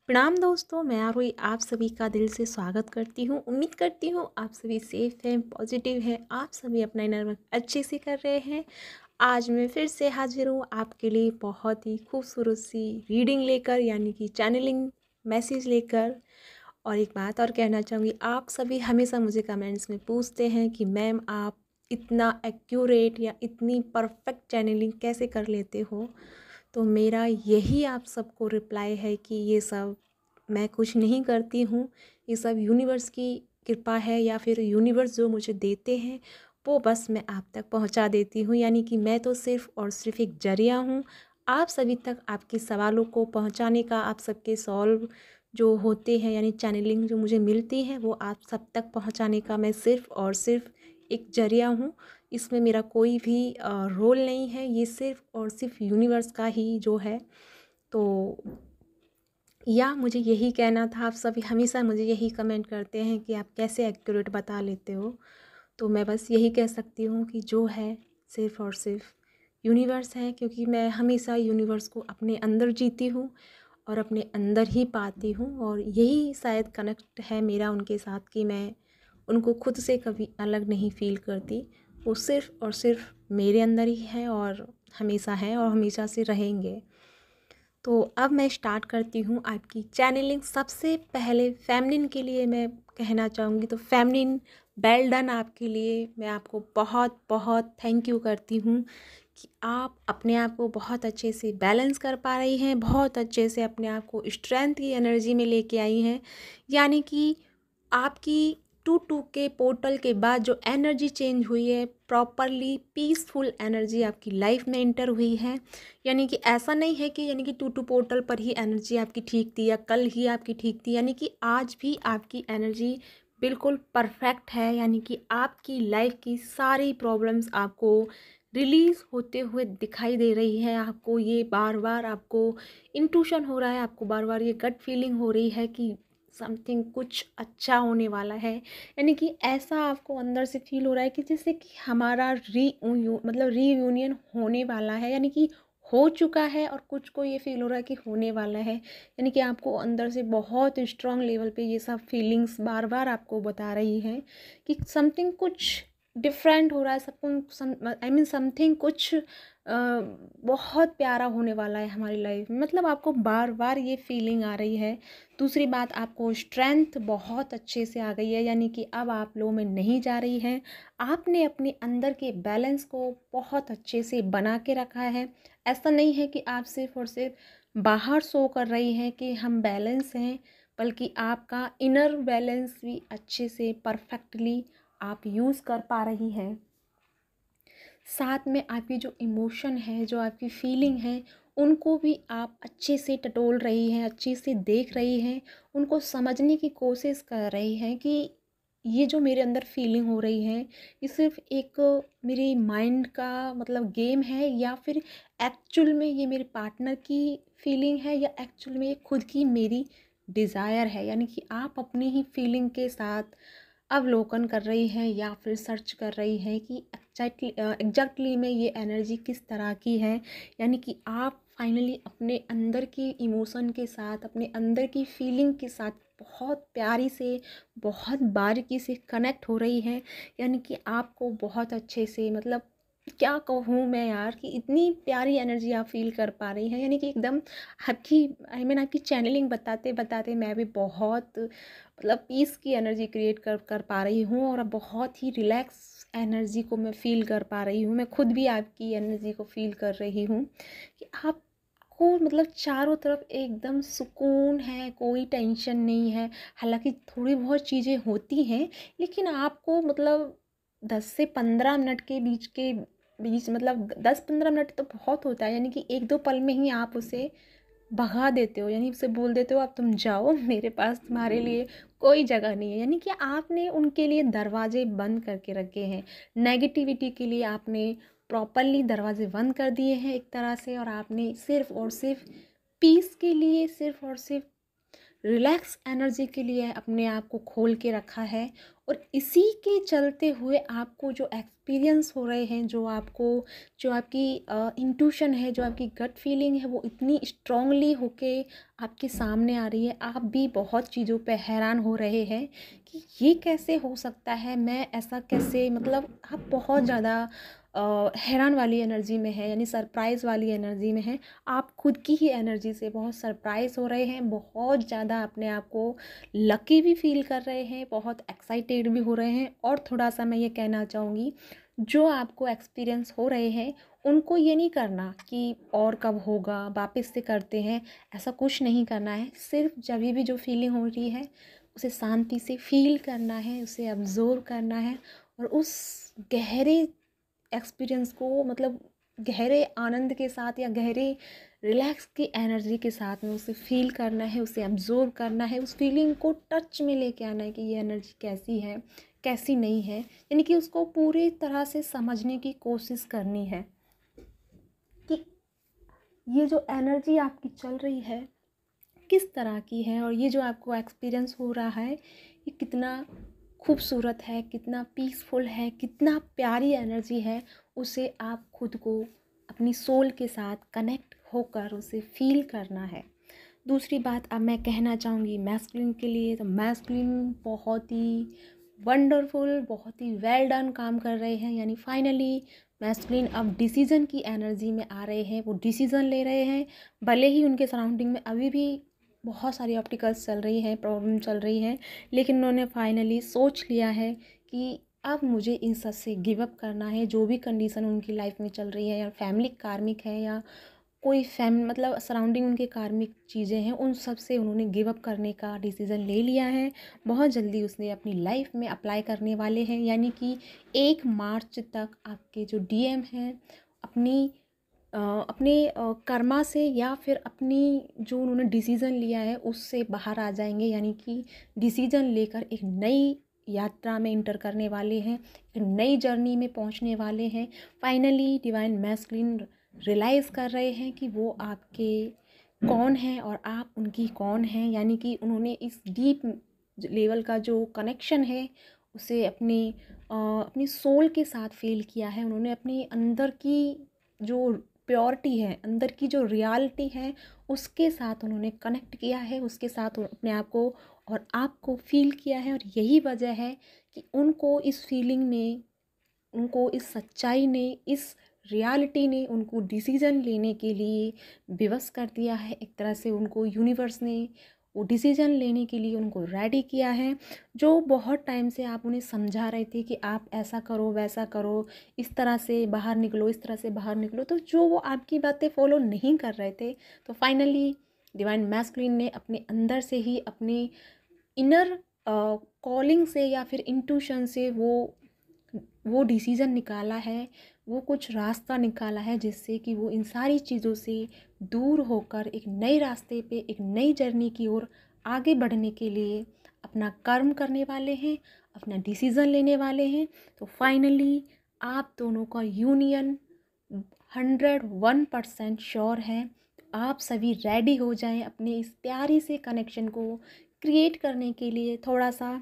प्रणाम दोस्तों, मैं आरोही आप सभी का दिल से स्वागत करती हूँ। उम्मीद करती हूँ आप सभी सेफ हैं, पॉजिटिव हैं, आप सभी अपना इनर वर्क अच्छे से कर रहे हैं। आज मैं फिर से हाजिर हूँ आपके लिए बहुत ही खूबसूरत सी रीडिंग लेकर, यानी कि चैनलिंग मैसेज लेकर। और एक बात और कहना चाहूँगी, आप सभी हमेशा मुझे कमेंट्स में पूछते हैं कि मैम आप इतना एक्यूरेट या इतनी परफेक्ट चैनलिंग कैसे कर लेते हो। तो मेरा यही आप सबको रिप्लाई है कि ये सब मैं कुछ नहीं करती हूँ, ये सब यूनिवर्स की कृपा है, या फिर यूनिवर्स जो मुझे देते हैं वो बस मैं आप तक पहुँचा देती हूँ। यानी कि मैं तो सिर्फ़ और सिर्फ एक जरिया हूँ आप सभी तक आपके सवालों को पहुँचाने का। आप सबके सॉल्व जो होते हैं, यानी चैनलिंग जो मुझे मिलती है, वो आप सब तक पहुँचाने का मैं सिर्फ़ और सिर्फ एक जरिया हूँ। इसमें मेरा कोई भी रोल नहीं है, ये सिर्फ़ और सिर्फ यूनिवर्स का ही जो है। तो या मुझे यही कहना था, आप सभी हमेशा मुझे यही कमेंट करते हैं कि आप कैसे एक्यूरेट बता लेते हो। तो मैं बस यही कह सकती हूँ कि जो है सिर्फ़ और सिर्फ यूनिवर्स है, क्योंकि मैं हमेशा यूनिवर्स को अपने अंदर जीती हूँ और अपने अंदर ही पाती हूँ। और यही शायद कनेक्ट है मेरा उनके साथ कि मैं उनको खुद से कभी अलग नहीं फ़ील करती। वो सिर्फ़ और सिर्फ मेरे अंदर ही है और हमेशा हैं और हमेशा से रहेंगे। तो अब मैं स्टार्ट करती हूँ आपकी चैनलिंग। सबसे पहले फ़ेमिनिन के लिए मैं कहना चाहूँगी, तो फ़ेमिनिन वेल डन आपके लिए। मैं आपको बहुत बहुत थैंक यू करती हूँ कि आप अपने आप को बहुत अच्छे से बैलेंस कर पा रही हैं, बहुत अच्छे से अपने आप को स्ट्रेंथ की एनर्जी में लेके आई हैं। यानी कि आपकी 2-2 के पोर्टल के बाद जो एनर्जी चेंज हुई है, प्रॉपरली पीसफुल एनर्जी आपकी लाइफ में एंटर हुई है। यानी कि ऐसा नहीं है कि यानी कि 2-2 पोर्टल पर ही एनर्जी आपकी ठीक थी या कल ही आपकी ठीक थी, यानी कि आज भी आपकी एनर्जी बिल्कुल परफेक्ट है। यानी कि आपकी लाइफ की सारी प्रॉब्लम्स आपको रिलीज़ होते हुए दिखाई दे रही है। आपको ये बार बार आपको इंट्यूशन हो रहा है, आपको बार बार ये गट फीलिंग हो रही है कि समथिंग कुछ अच्छा होने वाला है। यानी कि ऐसा आपको अंदर से फील हो रहा है कि जैसे कि हमारा रीयूनियन होने वाला है, यानी कि हो चुका है और कुछ को ये फील हो रहा है कि होने वाला है। यानी कि आपको अंदर से बहुत स्ट्रॉन्ग लेवल पे ये सब फीलिंग्स बार बार आपको बता रही हैं कि समथिंग कुछ डिफरेंट हो रहा है, सबको समथिंग कुछ बहुत प्यारा होने वाला है हमारी लाइफ में। मतलब आपको बार बार ये फीलिंग आ रही है। दूसरी बात, आपको स्ट्रेंथ बहुत अच्छे से आ गई है, यानी कि अब आप लो में नहीं जा रही हैं। आपने अपने अंदर के बैलेंस को बहुत अच्छे से बना के रखा है। ऐसा नहीं है कि आप सिर्फ और सिर्फ बाहर शो कर रही हैं कि हम बैलेंस हैं, बल्कि आपका इनर बैलेंस भी अच्छे से परफेक्टली आप यूज़ कर पा रही हैं। साथ में आपकी जो इमोशन है, जो आपकी फीलिंग है, उनको भी आप अच्छे से टटोल रही हैं, अच्छे से देख रही हैं, उनको समझने की कोशिश कर रही हैं कि ये जो मेरे अंदर फीलिंग हो रही है, ये सिर्फ एक मेरे माइंड का गेम है, या फिर एक्चुअल में ये मेरे पार्टनर की फीलिंग है, या एक्चुअल में ये खुद की मेरी डिज़ायर है। यानी कि आप अपनी ही फीलिंग के साथ अवलोकन कर रही हैं या फिर सर्च कर रही हैं कि एग्जैक्टली में ये एनर्जी किस तरह की है। यानी कि आप फाइनली अपने अंदर की इमोशन के साथ, अपने अंदर की फीलिंग के साथ बहुत प्यारी से, बहुत बारीकी से कनेक्ट हो रही हैं। यानी कि आपको बहुत अच्छे से, क्या कहूँ मैं यार, कि इतनी प्यारी एनर्जी आप फील कर पा रही हैं। यानी कि एकदम आपकी आपकी चैनलिंग बताते बताते मैं भी बहुत पीस की एनर्जी क्रिएट कर पा रही हूँ, और अब बहुत ही रिलैक्स एनर्जी को मैं फ़ील कर पा रही हूँ। मैं खुद भी आपकी एनर्जी को फ़ील कर रही हूँ कि आपको चारों तरफ एकदम सुकून है, कोई टेंशन नहीं है। हालांकि थोड़ी बहुत चीज़ें होती हैं, लेकिन आपको 10 से 15 मिनट के बीच 10-15 मिनट तो बहुत होता है। यानी कि 1-2 पल में ही आप उसे भगा देते हो, यानी उसे बोल देते हो अब तुम जाओ, मेरे पास तुम्हारे लिए कोई जगह नहीं है। यानी कि आपने उनके लिए दरवाजे बंद करके रखे हैं। नेगेटिविटी के लिए आपने प्रॉपरली दरवाजे बंद कर दिए हैं एक तरह से, और आपने सिर्फ और सिर्फ पीस के लिए, सिर्फ और सिर्फ रिलैक्स एनर्जी के लिए अपने आप को खोल के रखा है। और इसी के चलते हुए आपको जो एक्सपीरियंस हो रहे हैं, जो आपकी इंट्यूशन है, जो आपकी गट फीलिंग है, वो इतनी स्ट्रांगली होके आपके सामने आ रही है। आप भी बहुत चीज़ों पे हैरान हो रहे हैं कि ये कैसे हो सकता है, मैं ऐसा कैसे, मतलब आप बहुत ज़्यादा हैरान वाली एनर्जी में है, यानी सरप्राइज़ वाली एनर्जी में है। आप खुद की ही एनर्जी से बहुत सरप्राइज़ हो रहे हैं, बहुत ज़्यादा अपने आप को लकी भी फील कर रहे हैं, बहुत एक्साइटेड भी हो रहे हैं। और थोड़ा सा मैं ये कहना चाहूँगी, जो आपको एक्सपीरियंस हो रहे हैं उनको ये नहीं करना कि और कब होगा, वापस से करते हैं, ऐसा कुछ नहीं करना है। सिर्फ जब भी जो फीलिंग हो रही है उसे शांति से फील करना है, उसे ऑब्जर्व करना है और उस गहरे एक्सपीरियंस को, मतलब गहरे आनंद के साथ या गहरे रिलैक्स की एनर्जी के साथ में उसे फील करना है, उसे ऑब्जर्व करना है, उस फीलिंग को टच में लेके आना है कि ये एनर्जी कैसी है, कैसी नहीं है, यानी कि उसको पूरी तरह से समझने की कोशिश करनी है कि ये जो एनर्जी आपकी चल रही है किस तरह की है, और ये जो आपको एक्सपीरियंस हो रहा है ये कितना खूबसूरत है, कितना पीसफुल है, कितना प्यारी एनर्जी है। उसे आप खुद को अपनी सोल के साथ कनेक्ट होकर उसे फील करना है। दूसरी बात अब मैं कहना चाहूँगी मैस्कुलिन के लिए, तो मैस्कुलिन बहुत ही वंडरफुल, बहुत ही वेल डन काम कर रहे हैं। यानी फाइनली मैस्कुलिन अब डिसीज़न की एनर्जी में आ रहे हैं, वो डिसीज़न ले रहे हैं। भले ही उनके सराउंडिंग में अभी भी बहुत सारी ऑब्स्टिकल्स चल रही हैं, प्रॉब्लम चल रही हैं, लेकिन उन्होंने फाइनली सोच लिया है कि अब मुझे इन सब से गिव अप करना है। जो भी कंडीशन उनकी लाइफ में चल रही है, या फैमिली कार्मिक है, या कोई मतलब सराउंडिंग उनके कार्मिक चीज़ें हैं, उन सब से उन्होंने गिव अप करने का डिसीज़न ले लिया है। बहुत जल्दी उसने अपनी लाइफ में अप्लाई करने वाले हैं। यानी कि 1 मार्च तक आपके जो डीएम हैं अपने कर्मा से या फिर अपनी जो उन्होंने डिसीज़न लिया है उससे बाहर आ जाएंगे। यानी कि डिसीज़न लेकर एक नई यात्रा में इंटर करने वाले हैं, एक नई जर्नी में पहुंचने वाले हैं। फाइनली डिवाइन मैस्कुलिन रियलाइज़ कर रहे हैं कि वो आपके कौन हैं और आप उनकी कौन हैं। यानी कि उन्होंने इस डीप लेवल का जो कनेक्शन है उसे अपनी सोल के साथ फील किया है। उन्होंने अपनी अंदर की जो प्योरिटी है, अंदर की जो रियलिटी है, उसके साथ उन्होंने कनेक्ट किया है, उसके साथ अपने आप को और आपको फील किया है। और यही वजह है कि उनको इस फीलिंग ने, उनको इस सच्चाई ने, इस रियलिटी ने उनको डिसीज़न लेने के लिए विवश कर दिया है। एक तरह से उनको यूनिवर्स ने वो डिसीज़न लेने के लिए उनको रेडी किया है। जो बहुत टाइम से आप उन्हें समझा रहे थे कि आप ऐसा करो, वैसा करो, इस तरह से बाहर निकलो, इस तरह से बाहर निकलो, तो जो वो आपकी बातें फॉलो नहीं कर रहे थे, तो फाइनली डिवाइन मैस्कुलिन ने अपने अंदर से ही, अपने इनर कॉलिंग से या फिर इंट्यूशन से वो डिसीज़न निकाला है, वो कुछ रास्ता निकाला है जिससे कि वो इन सारी चीज़ों से दूर होकर एक नए रास्ते पे, एक नई जर्नी की ओर आगे बढ़ने के लिए अपना कर्म करने वाले हैं, अपना डिसीज़न लेने वाले हैं। तो फाइनली आप दोनों का यूनियन 101% श्योर है। आप सभी रेडी हो जाएं अपने इस प्यारी से कनेक्शन को क्रिएट करने के लिए। थोड़ा सा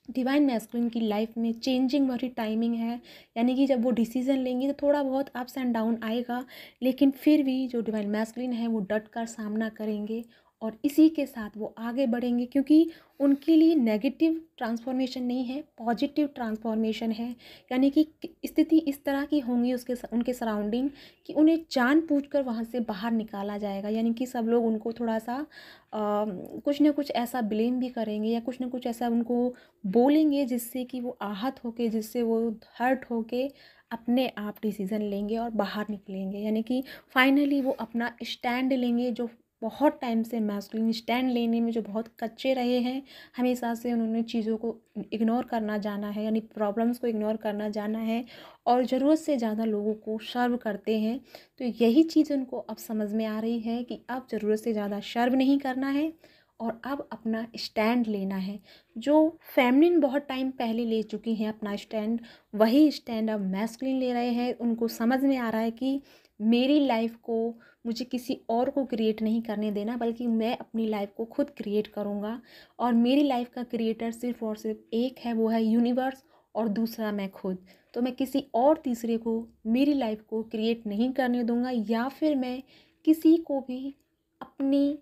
डिवाइन मैस्कुलिन की लाइफ में चेंजिंग वाली टाइमिंग है, यानी कि जब वो डिसीज़न लेंगी तो थोड़ा बहुत अप्स एंड डाउन आएगा, लेकिन फिर भी जो डिवाइन मैस्कुलिन है वो डट कर सामना करेंगे और इसी के साथ वो आगे बढ़ेंगे, क्योंकि उनके लिए नेगेटिव ट्रांसफॉर्मेशन नहीं है, पॉजिटिव ट्रांसफॉर्मेशन है। यानी कि स्थिति इस तरह की होंगी उनके सराउंडिंग कि उन्हें जानबूझकर वहाँ से बाहर निकाला जाएगा। यानी कि सब लोग उनको थोड़ा सा कुछ ना कुछ ऐसा ब्लेम भी करेंगे या कुछ ना कुछ ऐसा उनको बोलेंगे जिससे कि वो आहत होके, जिससे वो हर्ट होके अपने आप डिसीज़न लेंगे और बाहर निकलेंगे। यानी कि फाइनली वो अपना स्टैंड लेंगे। जो बहुत टाइम से मैस्कुलिन स्टैंड लेने में जो बहुत कच्चे रहे हैं, हमेशा से उन्होंने चीज़ों को इग्नोर करना जाना है, यानी प्रॉब्लम्स को इग्नोर करना जाना है और ज़रूरत से ज़्यादा लोगों को सर्व करते हैं। तो यही चीज़ उनको अब समझ में आ रही है कि अब ज़रूरत से ज़्यादा सर्व नहीं करना है और अब अपना स्टैंड लेना है। जो फेमिनिन बहुत टाइम पहले ले चुकी हैं अपना स्टैंड, वही स्टैंड अब मैस्कुलिन ले रहे हैं। उनको समझ में आ रहा है कि मेरी लाइफ को मुझे किसी और को क्रिएट नहीं करने देना, बल्कि मैं अपनी लाइफ को खुद क्रिएट करूँगा। और मेरी लाइफ का क्रिएटर सिर्फ़ और सिर्फ एक है, वो है यूनिवर्स, और दूसरा मैं खुद। तो मैं किसी और तीसरे को मेरी लाइफ को क्रिएट नहीं करने दूँगा, या फिर मैं किसी को भी अपनी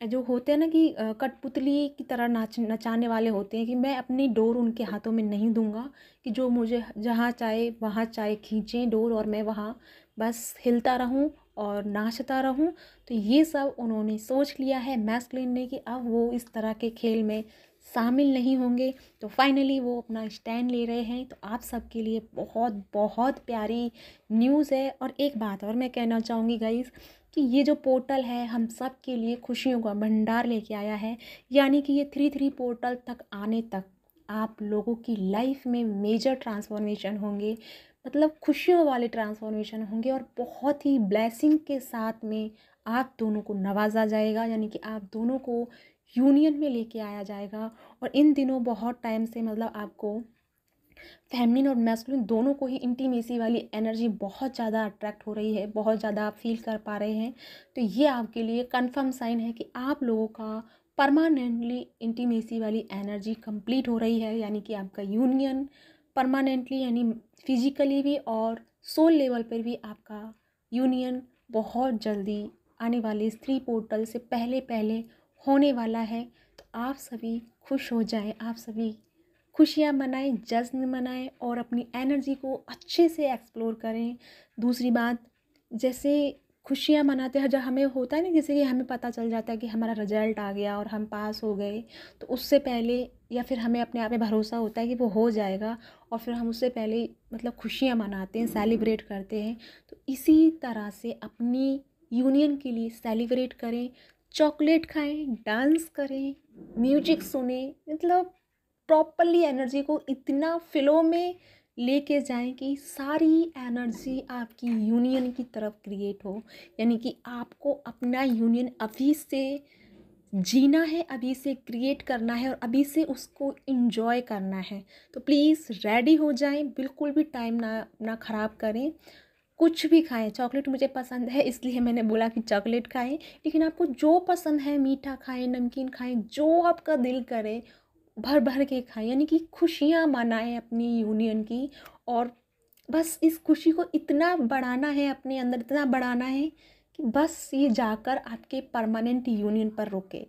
जो होते हैं ना कि कठपुतली की तरह नचाने वाले होते हैं, कि मैं अपनी डोर उनके हाथों में नहीं दूंगा, कि जो मुझे जहाँ चाहे वहाँ चाहे खींचें डोर और मैं वहाँ बस हिलता रहूं और नाचता रहूं। तो ये सब उन्होंने सोच लिया है मैस्कुलिन ने, कि अब वो इस तरह के खेल में शामिल नहीं होंगे। तो फाइनली वो अपना स्टैंड ले रहे हैं। तो आप सबके लिए बहुत बहुत प्यारी न्यूज़ है। और एक बात और मैं कहना चाहूँगी गाइस, कि ये जो पोर्टल है हम सब के लिए खुशियों का भंडार लेके आया है। यानी कि ये 3 पोर्टल तक आने तक आप लोगों की लाइफ में मेजर ट्रांसफॉर्मेशन होंगे, मतलब खुशियों वाले ट्रांसफॉर्मेशन होंगे, और बहुत ही ब्लेसिंग के साथ में आप दोनों को नवाजा जाएगा। यानी कि आप दोनों को यूनियन में लेके आया जाएगा। और इन दिनों बहुत टाइम से मतलब आपको फेमिनिन और मैस्कुलिन दोनों को ही इंटीमेसी वाली एनर्जी बहुत ज़्यादा अट्रैक्ट हो रही है, बहुत ज़्यादा आप फील कर पा रहे हैं। तो ये आपके लिए कंफर्म साइन है कि आप लोगों का परमानेंटली इंटीमेसी वाली एनर्जी कंप्लीट हो रही है। यानी कि आपका यूनियन परमानेंटली, यानी फिजिकली भी और सोल लेवल पर भी आपका यूनियन बहुत जल्दी आने वाले इस 3 पोर्टल से पहले पहले होने वाला है। तो आप सभी खुश हो जाएं, आप सभी खुशियाँ मनाएं, जश्न मनाएं और अपनी एनर्जी को अच्छे से एक्सप्लोर करें। दूसरी बात, जैसे खुशियाँ मनाते हैं, जब हमें होता है ना, जैसे कि हमें पता चल जाता है कि हमारा रिजल्ट आ गया और हम पास हो गए, तो उससे पहले या फिर हमें अपने आप में भरोसा होता है कि वो हो जाएगा, और फिर हम उससे पहले मतलब खुशियाँ मनाते हैं, सेलिब्रेट करते हैं। तो इसी तरह से अपनी यूनियन के लिए सेलिब्रेट करें, चॉकलेट खाएं, डांस करें, म्यूजिक सुने, मतलब प्रॉपरली एनर्जी को इतना फ्लो में लेके जाएं कि सारी एनर्जी आपकी यूनियन की तरफ क्रिएट हो। यानी कि आपको अपना यूनियन अभी से जीना है, अभी से क्रिएट करना है और अभी से उसको इंजॉय करना है। तो प्लीज़ रेडी हो जाएं, बिल्कुल भी टाइम ना ख़राब करें। कुछ भी खाएं, चॉकलेट मुझे पसंद है इसलिए मैंने बोला कि चॉकलेट खाएं, लेकिन आपको जो पसंद है, मीठा खाएं, नमकीन खाएं, जो आपका दिल करे भर भर के खाएं। यानी कि खुशियाँ मनाएं अपनी यूनियन की। और बस इस खुशी को इतना बढ़ाना है, अपने अंदर इतना बढ़ाना है कि बस ये जाकर आपके परमानेंट यूनियन पर रुके।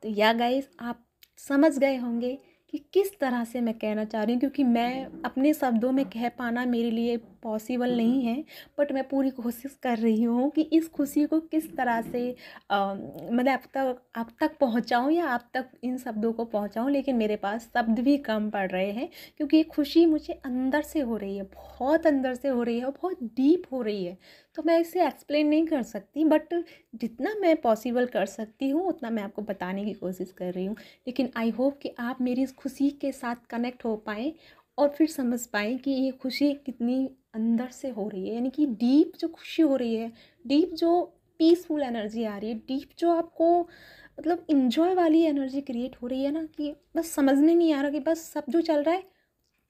तो या गाइस, आप समझ गए होंगे कि किस तरह से मैं कहना चाह रही हूँ, क्योंकि मैं अपने शब्दों में कह पाना मेरे लिए पॉसिबल नहीं है। बट मैं पूरी कोशिश कर रही हूँ कि इस खुशी को किस तरह से मतलब आप तक पहुँचाऊँ, या आप तक इन शब्दों को पहुँचाऊँ। लेकिन मेरे पास शब्द भी कम पड़ रहे हैं, क्योंकि ये खुशी मुझे अंदर से हो रही है, बहुत अंदर से हो रही है और बहुत डीप हो रही है। तो मैं इसे एक्सप्लेन नहीं कर सकती, बट जितना मैं पॉसिबल कर सकती हूँ उतना मैं आपको बताने की कोशिश कर रही हूँ। लेकिन आई होप कि आप मेरी इस खुशी के साथ कनेक्ट हो पाएँ और फिर समझ पाएँ कि ये खुशी कितनी अंदर से हो रही है। यानी कि डीप जो खुशी हो रही है, डीप जो पीसफुल एनर्जी आ रही है, डीप जो आपको मतलब इंजॉय वाली एनर्जी क्रिएट हो रही है ना, कि बस समझ में नहीं आ रहा कि बस सब जो चल रहा है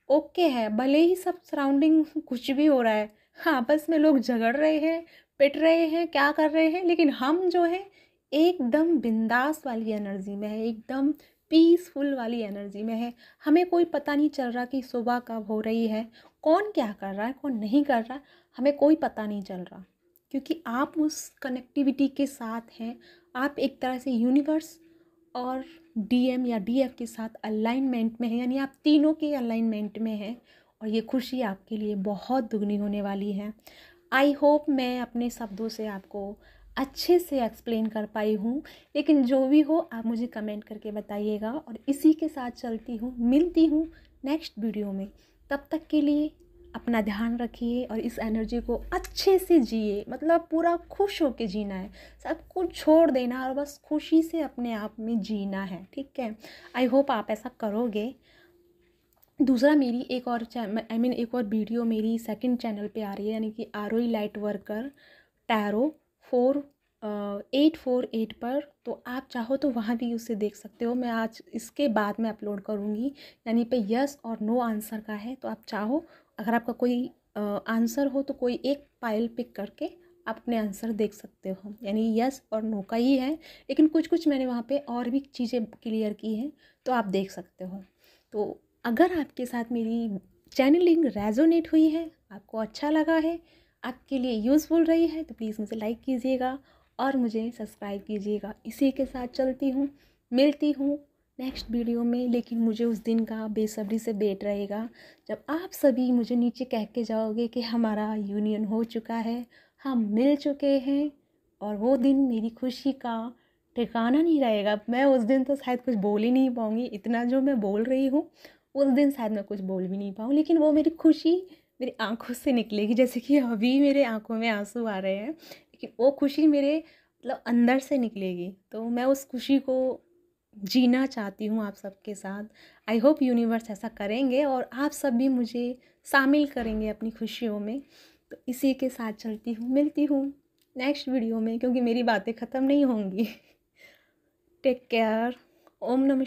ओके है, भले ही सब सराउंडिंग कुछ भी हो रहा है, हाँ आपस में लोग झगड़ रहे हैं, पिट रहे हैं, क्या कर रहे हैं, लेकिन हम जो है एकदम बिंदास वाली एनर्जी में है, एकदम पीसफुल वाली एनर्जी में है। हमें कोई पता नहीं चल रहा कि सुबह कब हो रही है, कौन क्या कर रहा है, कौन नहीं कर रहा, हमें कोई पता नहीं चल रहा, क्योंकि आप उस कनेक्टिविटी के साथ हैं। आप एक तरह से यूनिवर्स और डीएम या डीएफ के साथ अलाइनमेंट में है, यानी आप तीनों के अलाइनमेंट में हैं। और ये खुशी आपके लिए बहुत दुगनी होने वाली है। आई होप मैं अपने शब्दों से आपको अच्छे से एक्सप्लेन कर पाई हूँ। लेकिन जो भी हो आप मुझे कमेंट करके बताइएगा। और इसी के साथ चलती हूँ, मिलती हूँ नेक्स्ट वीडियो में। तब तक के लिए अपना ध्यान रखिए और इस एनर्जी को अच्छे से जिए, मतलब पूरा खुश होके जीना है, सब कुछ छोड़ देना और बस खुशी से अपने आप में जीना है, ठीक है। आई होप आप ऐसा करोगे। दूसरा, मेरी एक और एक और वीडियो मेरी सेकंड चैनल पे आ रही है, यानी कि आरोही लाइट वर्कर टैरो 4848 पर। तो आप चाहो तो वहाँ भी उसे देख सकते हो। मैं आज इसके बाद में अपलोड करूँगी, यानी पे यस और नो आंसर का है। तो आप चाहो, अगर आपका कोई आंसर हो तो कोई एक फाइल पिक करके आप अपने आंसर देख सकते हो, यानी यस और नो का ही है, लेकिन कुछ कुछ मैंने वहाँ पे और भी चीज़ें क्लियर की हैं, तो आप देख सकते हो। तो अगर आपके साथ मेरी चैनलिंग रेजोनेट हुई है, आपको अच्छा लगा है, आपके लिए यूज़फुल रही है, तो प्लीज़ मुझे लाइक कीजिएगा और मुझे सब्सक्राइब कीजिएगा। इसी के साथ चलती हूँ, मिलती हूँ नेक्स्ट वीडियो में। लेकिन मुझे उस दिन का बेसब्री से वेट रहेगा जब आप सभी मुझे नीचे कह के जाओगे कि हमारा यूनियन हो चुका है, हम मिल चुके हैं। और वो दिन मेरी खुशी का ठिकाना नहीं रहेगा। मैं उस दिन तो शायद कुछ बोल ही नहीं पाऊँगी, इतना जो मैं बोल रही हूँ उस दिन शायद मैं कुछ बोल भी नहीं पाऊँ, लेकिन वो मेरी खुशी मेरी आंखों से निकलेगी। जैसे कि अभी मेरे आंखों में आंसू आ रहे हैं, लेकिन वो खुशी मेरे मतलब अंदर से निकलेगी। तो मैं उस खुशी को जीना चाहती हूँ आप सबके साथ। आई होप यूनिवर्स ऐसा करेंगे और आप सब भी मुझे शामिल करेंगे अपनी खुशियों में। तो इसी के साथ चलती हूँ, मिलती हूँ नेक्स्ट वीडियो में, क्योंकि मेरी बातें ख़त्म नहीं होंगी। Take care. ओम नमः